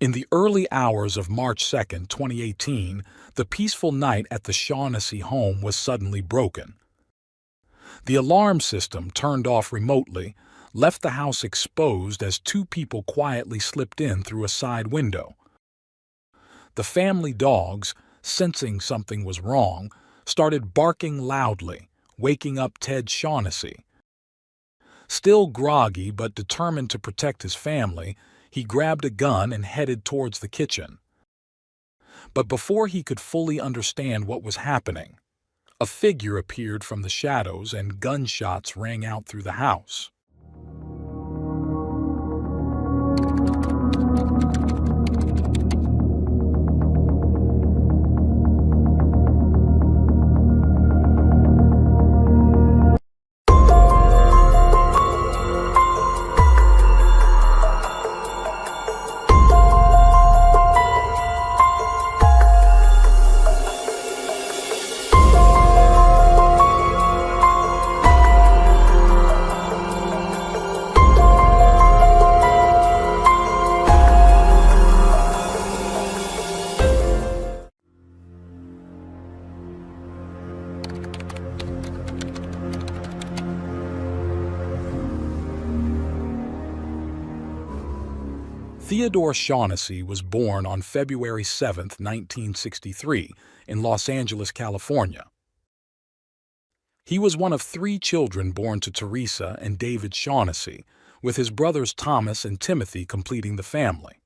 In the early hours of March 2nd, 2018, the peaceful night at the Shaughnessy home was suddenly broken. The alarm system, turned off remotely, left the house exposed as two people quietly slipped in through a side window. The family dogs, sensing something was wrong, started barking loudly, waking up Ted Shaughnessy. Still groggy but determined to protect his family, he grabbed a gun and headed towards the kitchen. But before he could fully understand what was happening, a figure appeared from the shadows and gunshots rang out through the house. Theodore Shaughnessy was born on February 7, 1963, in Los Angeles, California. He was one of three children born to Teresa and David Shaughnessy, with his brothers Thomas and Timothy completing the family.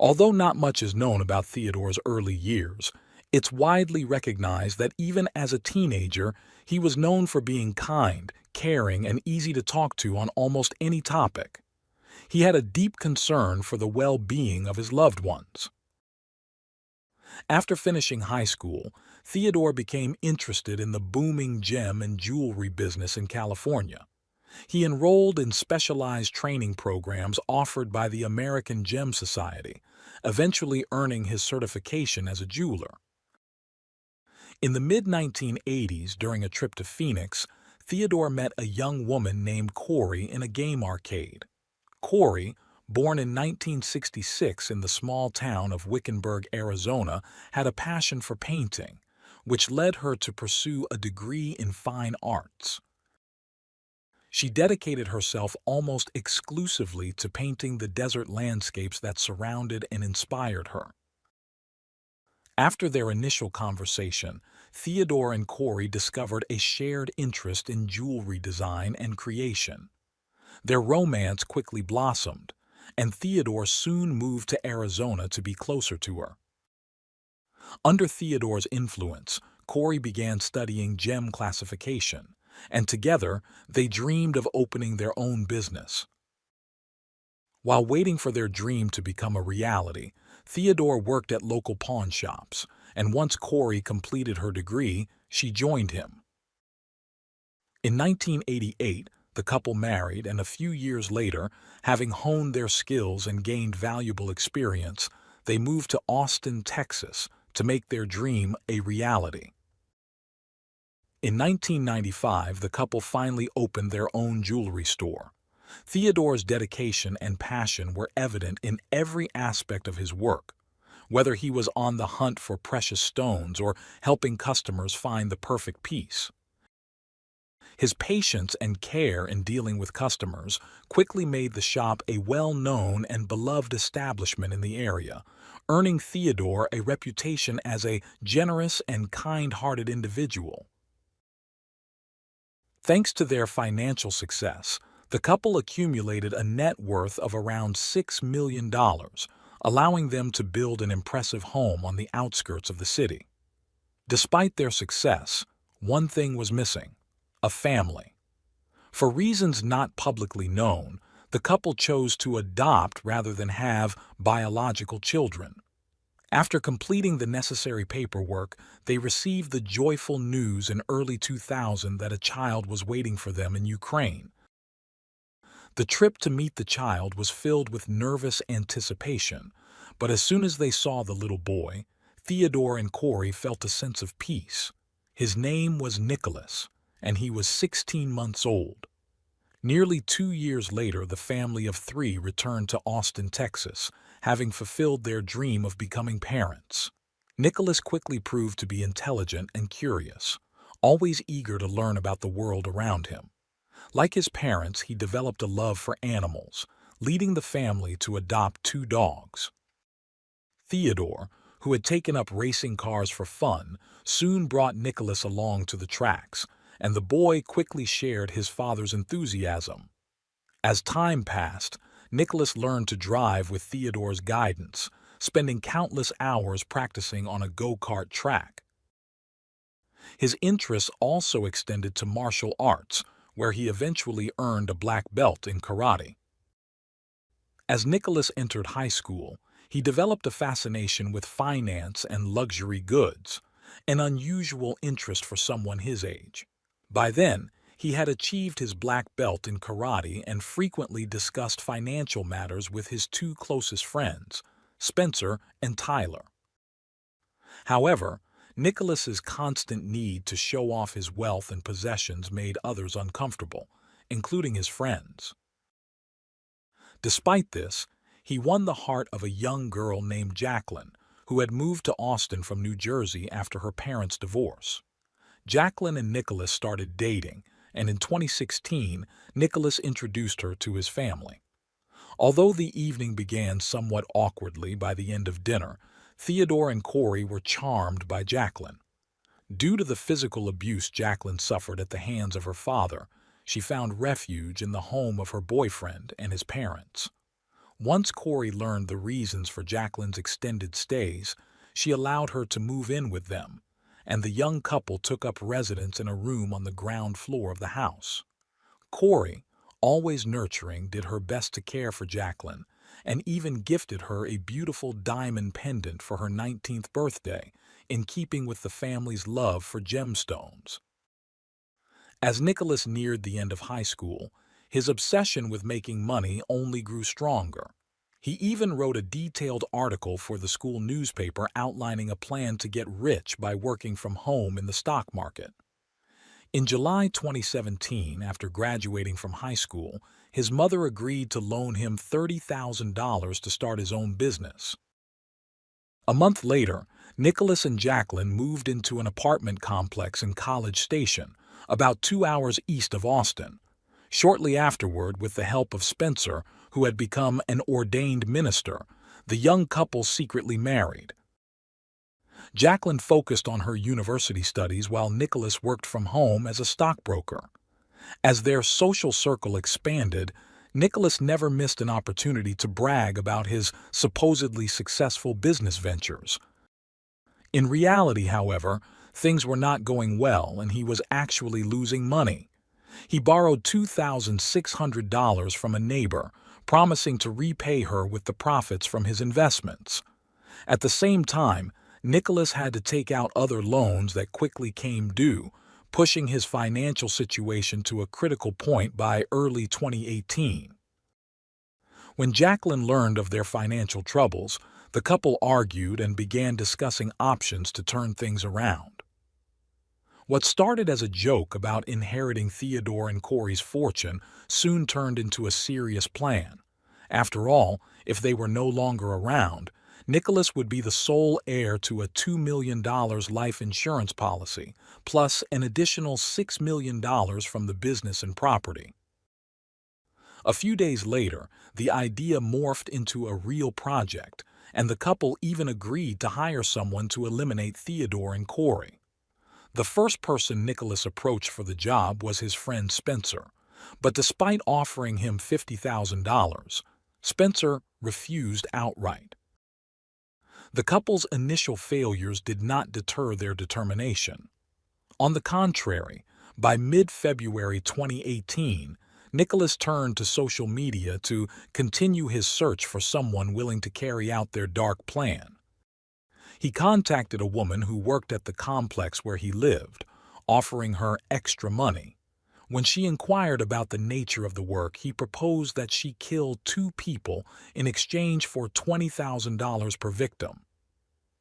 Although not much is known about Theodore's early years, it's widely recognized that even as a teenager, he was known for being kind, caring, and easy to talk to on almost any topic. He had a deep concern for the well-being of his loved ones. After finishing high school, Theodore became interested in the booming gem and jewelry business in California. He enrolled in specialized training programs offered by the American Gem Society, eventually earning his certification as a jeweler. In the mid-1980s, during a trip to Phoenix, Theodore met a young woman named Corey in a game arcade. Corey, born in 1966 in the small town of Wickenburg, Arizona, had a passion for painting, which led her to pursue a degree in fine arts. She dedicated herself almost exclusively to painting the desert landscapes that surrounded and inspired her. After their initial conversation, Theodore and Corey discovered a shared interest in jewelry design and creation. Their romance quickly blossomed, and Theodore soon moved to Arizona to be closer to her. Under Theodore's influence, Corey began studying gem classification, and together they dreamed of opening their own business. While waiting for their dream to become a reality, Theodore worked at local pawn shops, and once Corey completed her degree, she joined him. In 1988, the couple married, and a few years later, having honed their skills and gained valuable experience, they moved to Austin, Texas, to make their dream a reality. In 1995, the couple finally opened their own jewelry store. Theodore's dedication and passion were evident in every aspect of his work, whether he was on the hunt for precious stones or helping customers find the perfect piece. His patience and care in dealing with customers quickly made the shop a well-known and beloved establishment in the area, earning Theodore a reputation as a generous and kind-hearted individual. Thanks to their financial success, the couple accumulated a net worth of around $6 million, allowing them to build an impressive home on the outskirts of the city. Despite their success, one thing was missing: a family. For reasons not publicly known, the couple chose to adopt rather than have biological children. After completing the necessary paperwork, they received the joyful news in early 2000 that a child was waiting for them in Ukraine. The trip to meet the child was filled with nervous anticipation, but as soon as they saw the little boy, Theodore and Corey felt a sense of peace. His name was Nicholas, and he was 16 months old. Nearly 2 years later, the family of three returned to Austin, Texas, having fulfilled their dream of becoming parents. Nicholas quickly proved to be intelligent and curious, always eager to learn about the world around him. Like his parents, he developed a love for animals, leading the family to adopt two dogs. Theodore, who had taken up racing cars for fun, soon brought Nicholas along to the tracks, and the boy quickly shared his father's enthusiasm. As time passed, Nicholas learned to drive with Theodore's guidance, spending countless hours practicing on a go-kart track. His interests also extended to martial arts, where he eventually earned a black belt in karate. As Nicholas entered high school, he developed a fascination with finance and luxury goods, an unusual interest for someone his age. By then, he had achieved his black belt in karate and frequently discussed financial matters with his two closest friends, Spencer and Tyler. However, Nicholas's constant need to show off his wealth and possessions made others uncomfortable, including his friends. Despite this, he won the heart of a young girl named Jacqueline, who had moved to Austin from New Jersey after her parents' divorce. Jacqueline and Nicholas started dating, and in 2016, Nicholas introduced her to his family. Although the evening began somewhat awkwardly by the end of dinner, Theodore and Corey were charmed by Jacqueline. Due to the physical abuse Jacqueline suffered at the hands of her father, she found refuge in the home of her boyfriend and his parents. Once Corey learned the reasons for Jacqueline's extended stays, she allowed her to move in with them, and the young couple took up residence in a room on the ground floor of the house. Corey, always nurturing, did her best to care for Jacqueline, and even gifted her a beautiful diamond pendant for her 19th birthday, in keeping with the family's love for gemstones. As Nicholas neared the end of high school, his obsession with making money only grew stronger. He even wrote a detailed article for the school newspaper outlining a plan to get rich by working from home in the stock market. In July 2017, after graduating from high school, his mother agreed to loan him $30,000 to start his own business. A month later, Nicholas and Jacqueline moved into an apartment complex in College Station, about 2 hours east of Austin. Shortly afterward, with the help of Spencer, who had become an ordained minister, the young couple secretly married. Jacqueline focused on her university studies while Nicholas worked from home as a stockbroker. As their social circle expanded, Nicholas never missed an opportunity to brag about his supposedly successful business ventures. In reality, however, things were not going well and he was actually losing money. He borrowed $2,600 from a neighbor, promising to repay her with the profits from his investments. At the same time, Nicholas had to take out other loans that quickly came due, pushing his financial situation to a critical point by early 2018. When Jacqueline learned of their financial troubles, the couple argued and began discussing options to turn things around. What started as a joke about inheriting Theodore and Corey's fortune soon turned into a serious plan. After all, if they were no longer around, Nicholas would be the sole heir to a $2 million life insurance policy, plus an additional $6 million from the business and property. A few days later, the idea morphed into a real project, and the couple even agreed to hire someone to eliminate Theodore and Corey. The first person Nicholas approached for the job was his friend Spencer, but despite offering him $50,000, Spencer refused outright. The couple's initial failures did not deter their determination. On the contrary, by mid-February 2018, Nicholas turned to social media to continue his search for someone willing to carry out their dark plan. He contacted a woman who worked at the complex where he lived, offering her extra money. When she inquired about the nature of the work, he proposed that she kill 2 people in exchange for $20,000 per victim.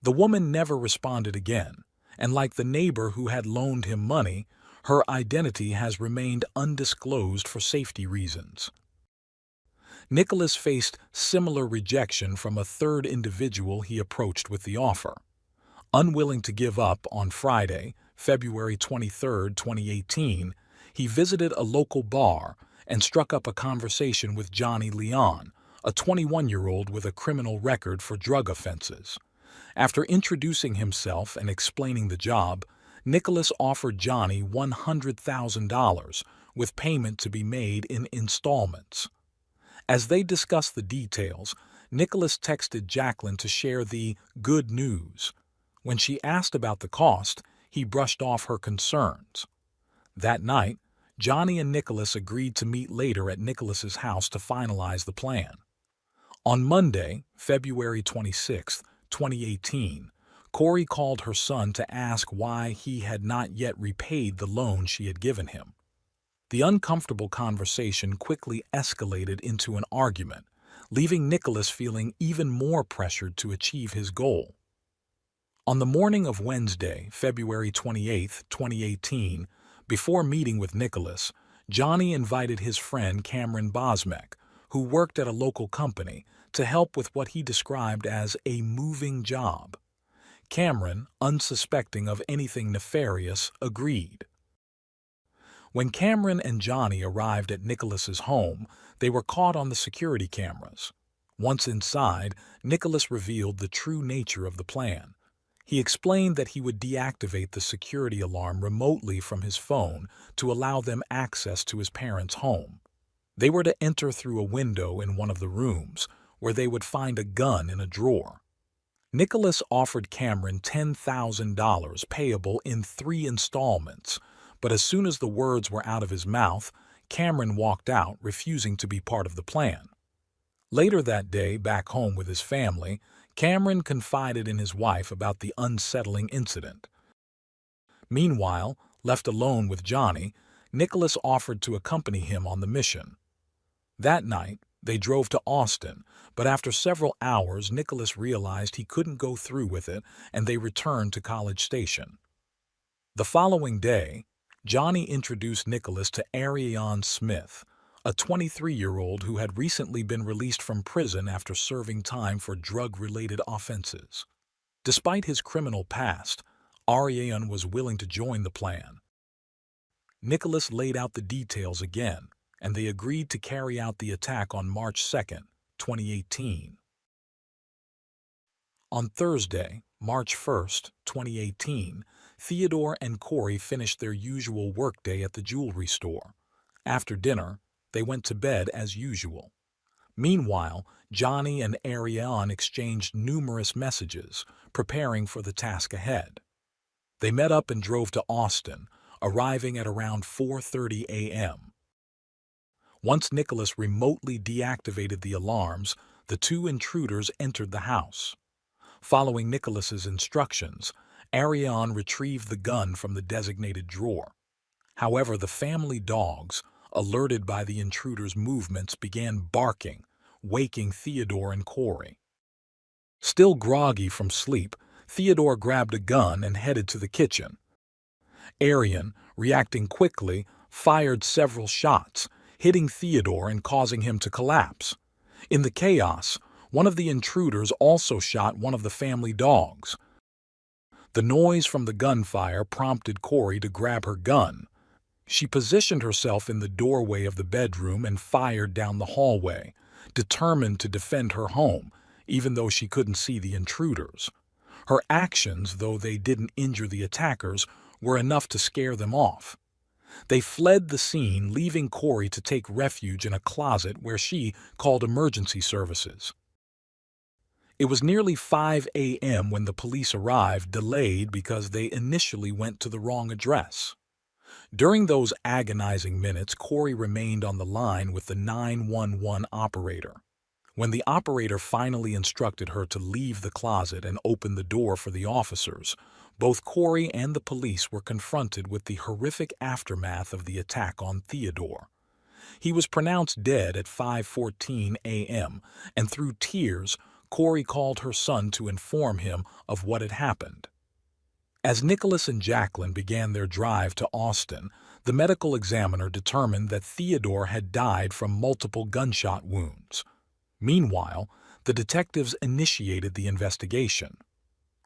The woman never responded again, and like the neighbor who had loaned him money, Her identity has remained undisclosed for safety reasons. Nicholas faced similar rejection from a third individual he approached with the offer. Unwilling to give up, on Friday, February 23, 2018, he visited a local bar and struck up a conversation with Johnny Leon, a 21-year-old with a criminal record for drug offenses. After introducing himself and explaining the job, Nicholas offered Johnny $100,000 with payment to be made in installments. As they discussed the details, Nicholas texted Jacqueline to share the good news. When she asked about the cost, he brushed off her concerns. That night, Johnny and Nicholas agreed to meet later at Nicholas's house to finalize the plan. On Monday, February 26, 2018, Corey called her son to ask why he had not yet repaid the loan she had given him. The uncomfortable conversation quickly escalated into an argument, leaving Nicholas feeling even more pressured to achieve his goal. On the morning of Wednesday, February 28, 2018, before meeting with Nicholas, Johnny invited his friend Cameron Bosmek, who worked at a local company, to help with what he described as a moving job. Cameron, unsuspecting of anything nefarious, agreed. When Cameron and Johnny arrived at Nicholas's home, they were caught on the security cameras. Once inside, Nicholas revealed the true nature of the plan. He explained that he would deactivate the security alarm remotely from his phone to allow them access to his parents' home. They were to enter through a window in one of the rooms, where they would find a gun in a drawer. Nicholas offered Cameron $10,000 payable in 3 installments, but as soon as the words were out of his mouth, Cameron walked out, refusing to be part of the plan. Later that day, back home with his family, Cameron confided in his wife about the unsettling incident. Meanwhile, left alone with Johnny, Nicholas offered to accompany him on the mission. That night, they drove to Austin, but after several hours, Nicholas realized he couldn't go through with it, and they returned to College Station. The following day, Johnny introduced Nicholas to Ariane Smith, a 23-year-old who had recently been released from prison after serving time for drug-related offenses. Despite his criminal past, Ariane was willing to join the plan. Nicholas laid out the details again, and they agreed to carry out the attack on March 2, 2018. On Thursday, March 1, 2018, Theodore and Corey finished their usual workday at the jewelry store. After dinner, they went to bed as usual. Meanwhile, Johnny and Ariane exchanged numerous messages, preparing for the task ahead. They met up and drove to Austin, arriving at around 4:30 a.m. Once Nicholas remotely deactivated the alarms, the two intruders entered the house. Following Nicholas's instructions, Ariane retrieved the gun from the designated drawer. However, the family dogs, alerted by the intruders' movements, began barking, waking Theodore and Corey. Still groggy from sleep, Theodore grabbed a gun and headed to the kitchen. Ariane, reacting quickly, fired several shots, hitting Theodore and causing him to collapse. In the chaos, one of the intruders also shot one of the family dogs. The noise from the gunfire prompted Corey to grab her gun. She positioned herself in the doorway of the bedroom and fired down the hallway, determined to defend her home, even though she couldn't see the intruders. Her actions, though they didn't injure the attackers, were enough to scare them off. They fled the scene, leaving Corey to take refuge in a closet where she called emergency services. It was nearly 5 a.m. when the police arrived, delayed because they initially went to the wrong address. During those agonizing minutes, Corey remained on the line with the 911 operator. When the operator finally instructed her to leave the closet and open the door for the officers, both Corey and the police were confronted with the horrific aftermath of the attack on Theodore. He was pronounced dead at 5:14 a.m., and through tears, Corey called her son to inform him of what had happened. As Nicholas and Jacqueline began their drive to Austin, the medical examiner determined that Theodore had died from multiple gunshot wounds. Meanwhile, the detectives initiated the investigation.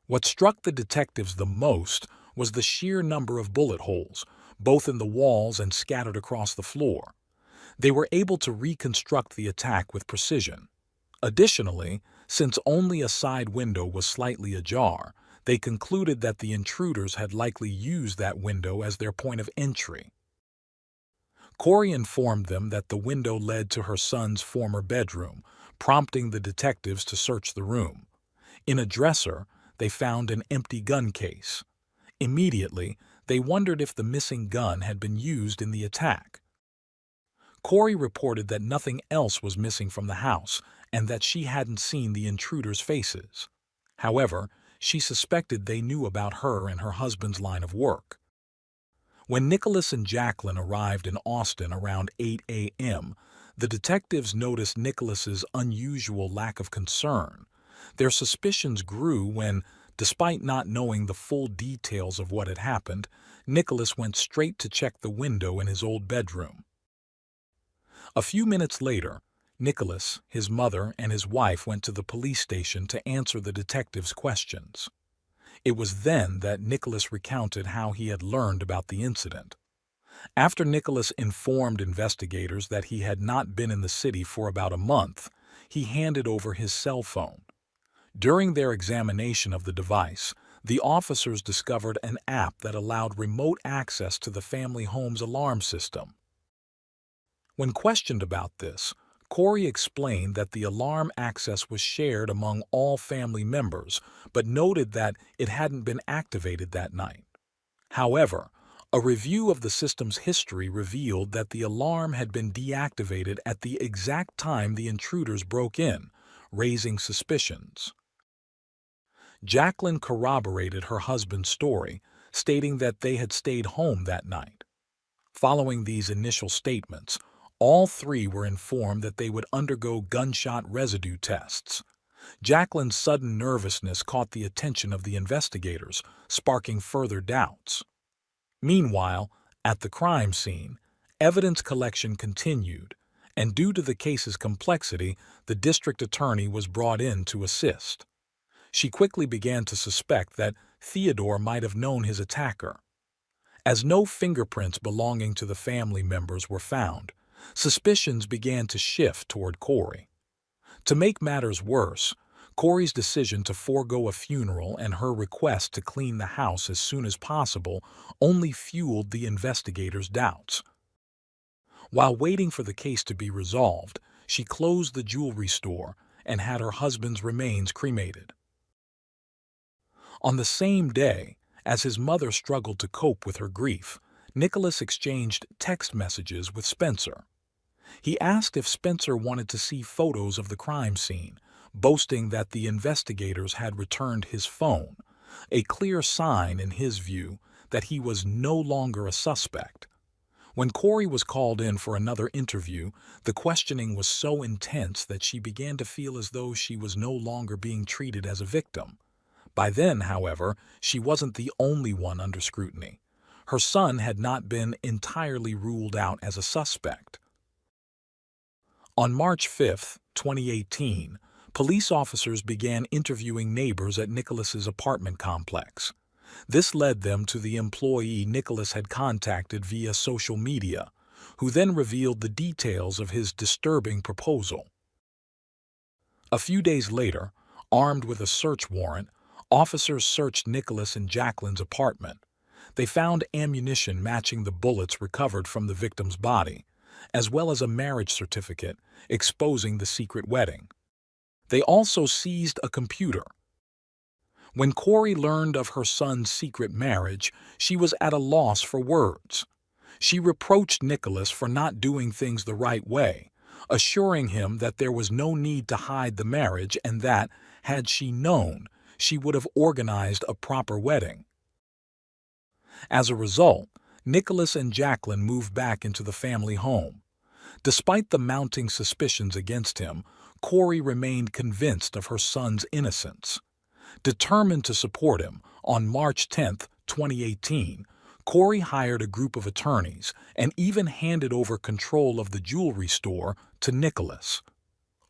What struck the detectives the most was the sheer number of bullet holes, both in the walls and scattered across the floor. They were able to reconstruct the attack with precision. Additionally, since only a side window was slightly ajar, they concluded that the intruders had likely used that window as their point of entry. Corey informed them that the window led to her son's former bedroom, prompting the detectives to search the room. In a dresser, they found an empty gun case. Immediately, they wondered if the missing gun had been used in the attack. Corey reported that nothing else was missing from the house and that she hadn't seen the intruders' faces. However, she suspected they knew about her and her husband's line of work. When Nicholas and Jacqueline arrived in Austin around 8 a.m., the detectives noticed Nicholas's unusual lack of concern. Their suspicions grew when, despite not knowing the full details of what had happened, Nicholas went straight to check the window in his old bedroom. A few minutes later, Nicholas, his mother, and his wife went to the police station to answer the detectives' questions. It was then that Nicholas recounted how he had learned about the incident. After Nicholas informed investigators that he had not been in the city for about a month, he handed over his cell phone. During their examination of the device, the officers discovered an app that allowed remote access to the family home's alarm system. When questioned about this, Corey explained that the alarm access was shared among all family members, but noted that it hadn't been activated that night. However, a review of the system's history revealed that the alarm had been deactivated at the exact time the intruders broke in, raising suspicions. Jacqueline corroborated her husband's story, stating that they had stayed home that night. Following these initial statements, all three were informed that they would undergo gunshot residue tests. Jacqueline's sudden nervousness caught the attention of the investigators, sparking further doubts. Meanwhile, at the crime scene, evidence collection continued, and due to the case's complexity, the district attorney was brought in to assist. She quickly began to suspect that Theodore might have known his attacker. As no fingerprints belonging to the family members were found, suspicions began to shift toward Corey. To make matters worse, Corey's decision to forego a funeral and her request to clean the house as soon as possible only fueled the investigators' doubts. While waiting for the case to be resolved, she closed the jewelry store and had her husband's remains cremated. On the same day, as his mother struggled to cope with her grief, Nicholas exchanged text messages with Spencer. He asked if Spencer wanted to see photos of the crime scene, boasting that the investigators had returned his phone, a clear sign, in his view, that he was no longer a suspect. When Corey was called in for another interview, the questioning was so intense that she began to feel as though she was no longer being treated as a victim. By then, however, she wasn't the only one under scrutiny. Her son had not been entirely ruled out as a suspect. On March 5, 2018, police officers began interviewing neighbors at Nicholas's apartment complex. This led them to the employee Nicholas had contacted via social media, who then revealed the details of his disturbing proposal. A few days later, armed with a search warrant, officers searched Nicholas and Jacqueline's apartment. They found ammunition matching the bullets recovered from the victim's body, as well as a marriage certificate exposing the secret wedding. They also seized a computer. When Corey learned of her son's secret marriage, she was at a loss for words. She reproached Nicholas for not doing things the right way, assuring him that there was no need to hide the marriage and that, had she known, she would have organized a proper wedding. As a result, Nicholas and Jacqueline moved back into the family home. Despite the mounting suspicions against him, Corey remained convinced of her son's innocence. Determined to support him, on March 10, 2018, Corey hired a group of attorneys and even handed over control of the jewelry store to Nicholas.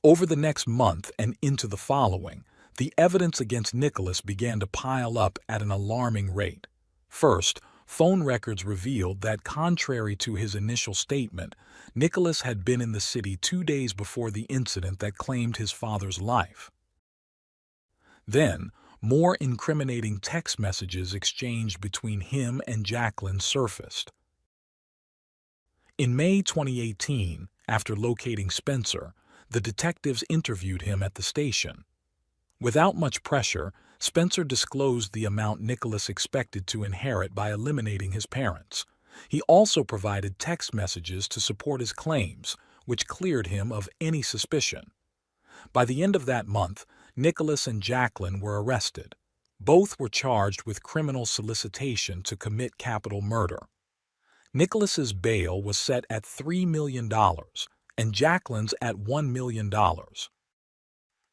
Over the next month and into the following, the evidence against Nicholas began to pile up at an alarming rate. First, phone records revealed that, contrary to his initial statement, Nicholas had been in the city 2 days before the incident that claimed his father's life. Then, more incriminating text messages exchanged between him and Jacqueline surfaced. In May 2018, after locating Spencer, the detectives interviewed him at the station. Without much pressure, Spencer disclosed the amount Nicholas expected to inherit by eliminating his parents. He also provided text messages to support his claims, which cleared him of any suspicion. By the end of that month, Nicholas and Jacqueline were arrested. Both were charged with criminal solicitation to commit capital murder. Nicholas's bail was set at $3 million and Jacqueline's at $1 million.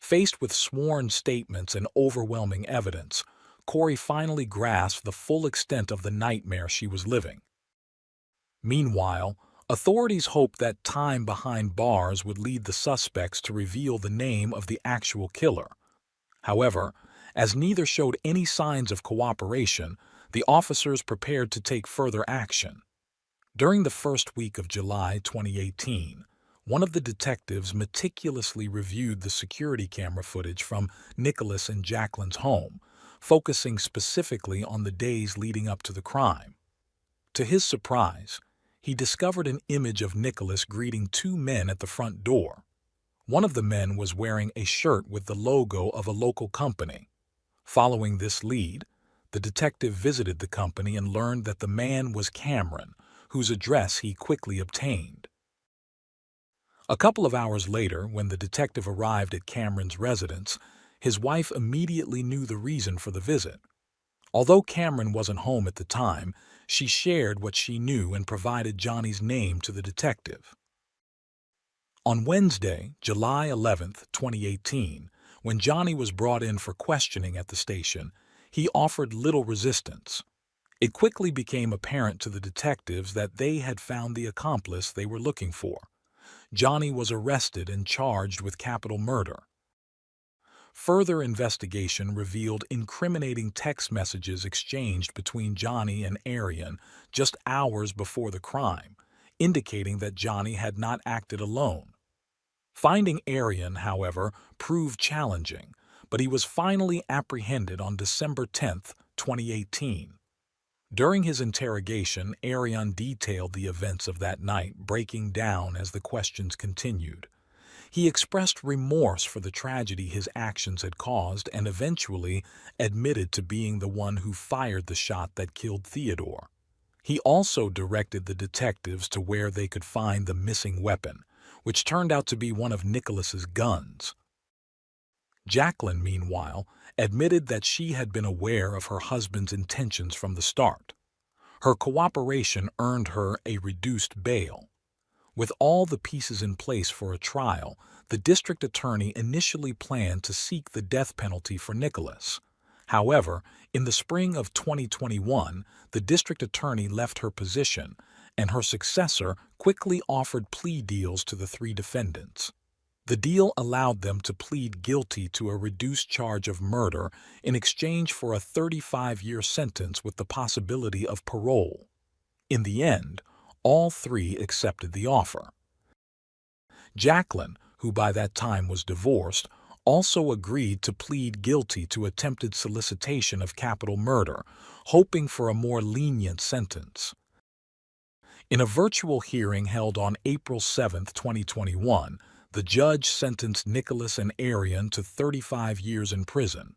Faced with sworn statements and overwhelming evidence, Corey finally grasped the full extent of the nightmare she was living. Meanwhile, authorities hoped that time behind bars would lead the suspects to reveal the name of the actual killer. However, as neither showed any signs of cooperation, the officers prepared to take further action. During the first week of July 2018, one of the detectives meticulously reviewed the security camera footage from Nicholas and Jacqueline's home, focusing specifically on the days leading up to the crime. To his surprise, he discovered an image of Nicholas greeting two men at the front door. One of the men was wearing a shirt with the logo of a local company. Following this lead, the detective visited the company and learned that the man was Cameron, whose address he quickly obtained. A couple of hours later, when the detective arrived at Cameron's residence, his wife immediately knew the reason for the visit. Although Cameron wasn't home at the time, she shared what she knew and provided Johnny's name to the detective. On Wednesday, July 11, 2018, when Johnny was brought in for questioning at the station, he offered little resistance. It quickly became apparent to the detectives that they had found the accomplice they were looking for. Johnny was arrested and charged with capital murder. Further investigation revealed incriminating text messages exchanged between Johnny and Arian just hours before the crime, indicating that Johnny had not acted alone. Finding Arian, however, proved challenging, but he was finally apprehended on December 10, 2018. During his interrogation, Arian detailed the events of that night, breaking down as the questions continued. He expressed remorse for the tragedy his actions had caused and eventually admitted to being the one who fired the shot that killed Theodore. He also directed the detectives to where they could find the missing weapon, which turned out to be one of Nicholas's guns. Jacqueline, meanwhile, admitted that she had been aware of her husband's intentions from the start. Her cooperation earned her a reduced bail. With all the pieces in place for a trial, the district attorney initially planned to seek the death penalty for Nicholas. However, in the spring of 2021, the district attorney left her position, and her successor quickly offered plea deals to the three defendants. The deal allowed them to plead guilty to a reduced charge of murder in exchange for a 35-year sentence with the possibility of parole. In the end, all three accepted the offer. Jacqueline, who by that time was divorced, also agreed to plead guilty to attempted solicitation of capital murder, hoping for a more lenient sentence. In a virtual hearing held on April 7, 2021, the judge sentenced Nicholas and Arian to 35 years in prison.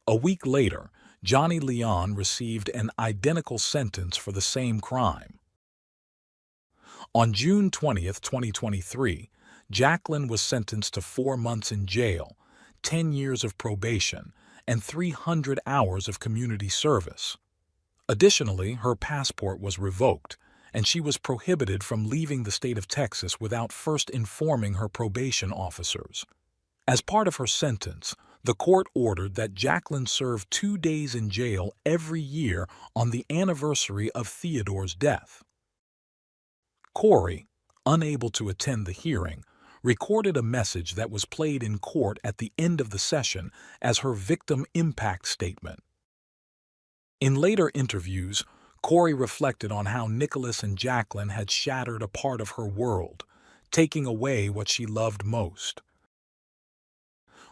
A week later, Johnny Leon received an identical sentence for the same crime. On June 20, 2023, Jacqueline was sentenced to 4 months in jail, 10 years of probation, and 300 hours of community service. Additionally, her passport was revoked, and she was prohibited from leaving the state of Texas without first informing her probation officers. As part of her sentence, The court ordered that Jacqueline serve 2 days in jail every year on the anniversary of Theodore's death. Corey, unable to attend the hearing, recorded a message that was played in court at the end of the session as her victim impact statement. In later interviews, Corey reflected on how Nicholas and Jacqueline had shattered a part of her world, taking away what she loved most.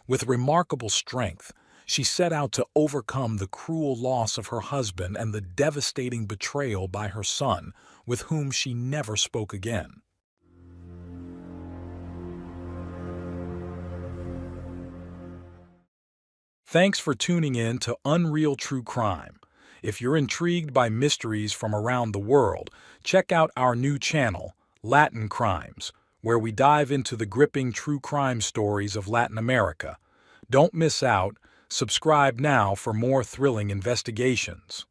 With remarkable strength, she set out to overcome the cruel loss of her husband and the devastating betrayal by her son, with whom she never spoke again. Thanks for tuning in to Unreal True Crime. If you're intrigued by mysteries from around the world, check out our new channel, Latin Crimes, where we dive into the gripping true crime stories of Latin America. Don't miss out. Subscribe now for more thrilling investigations.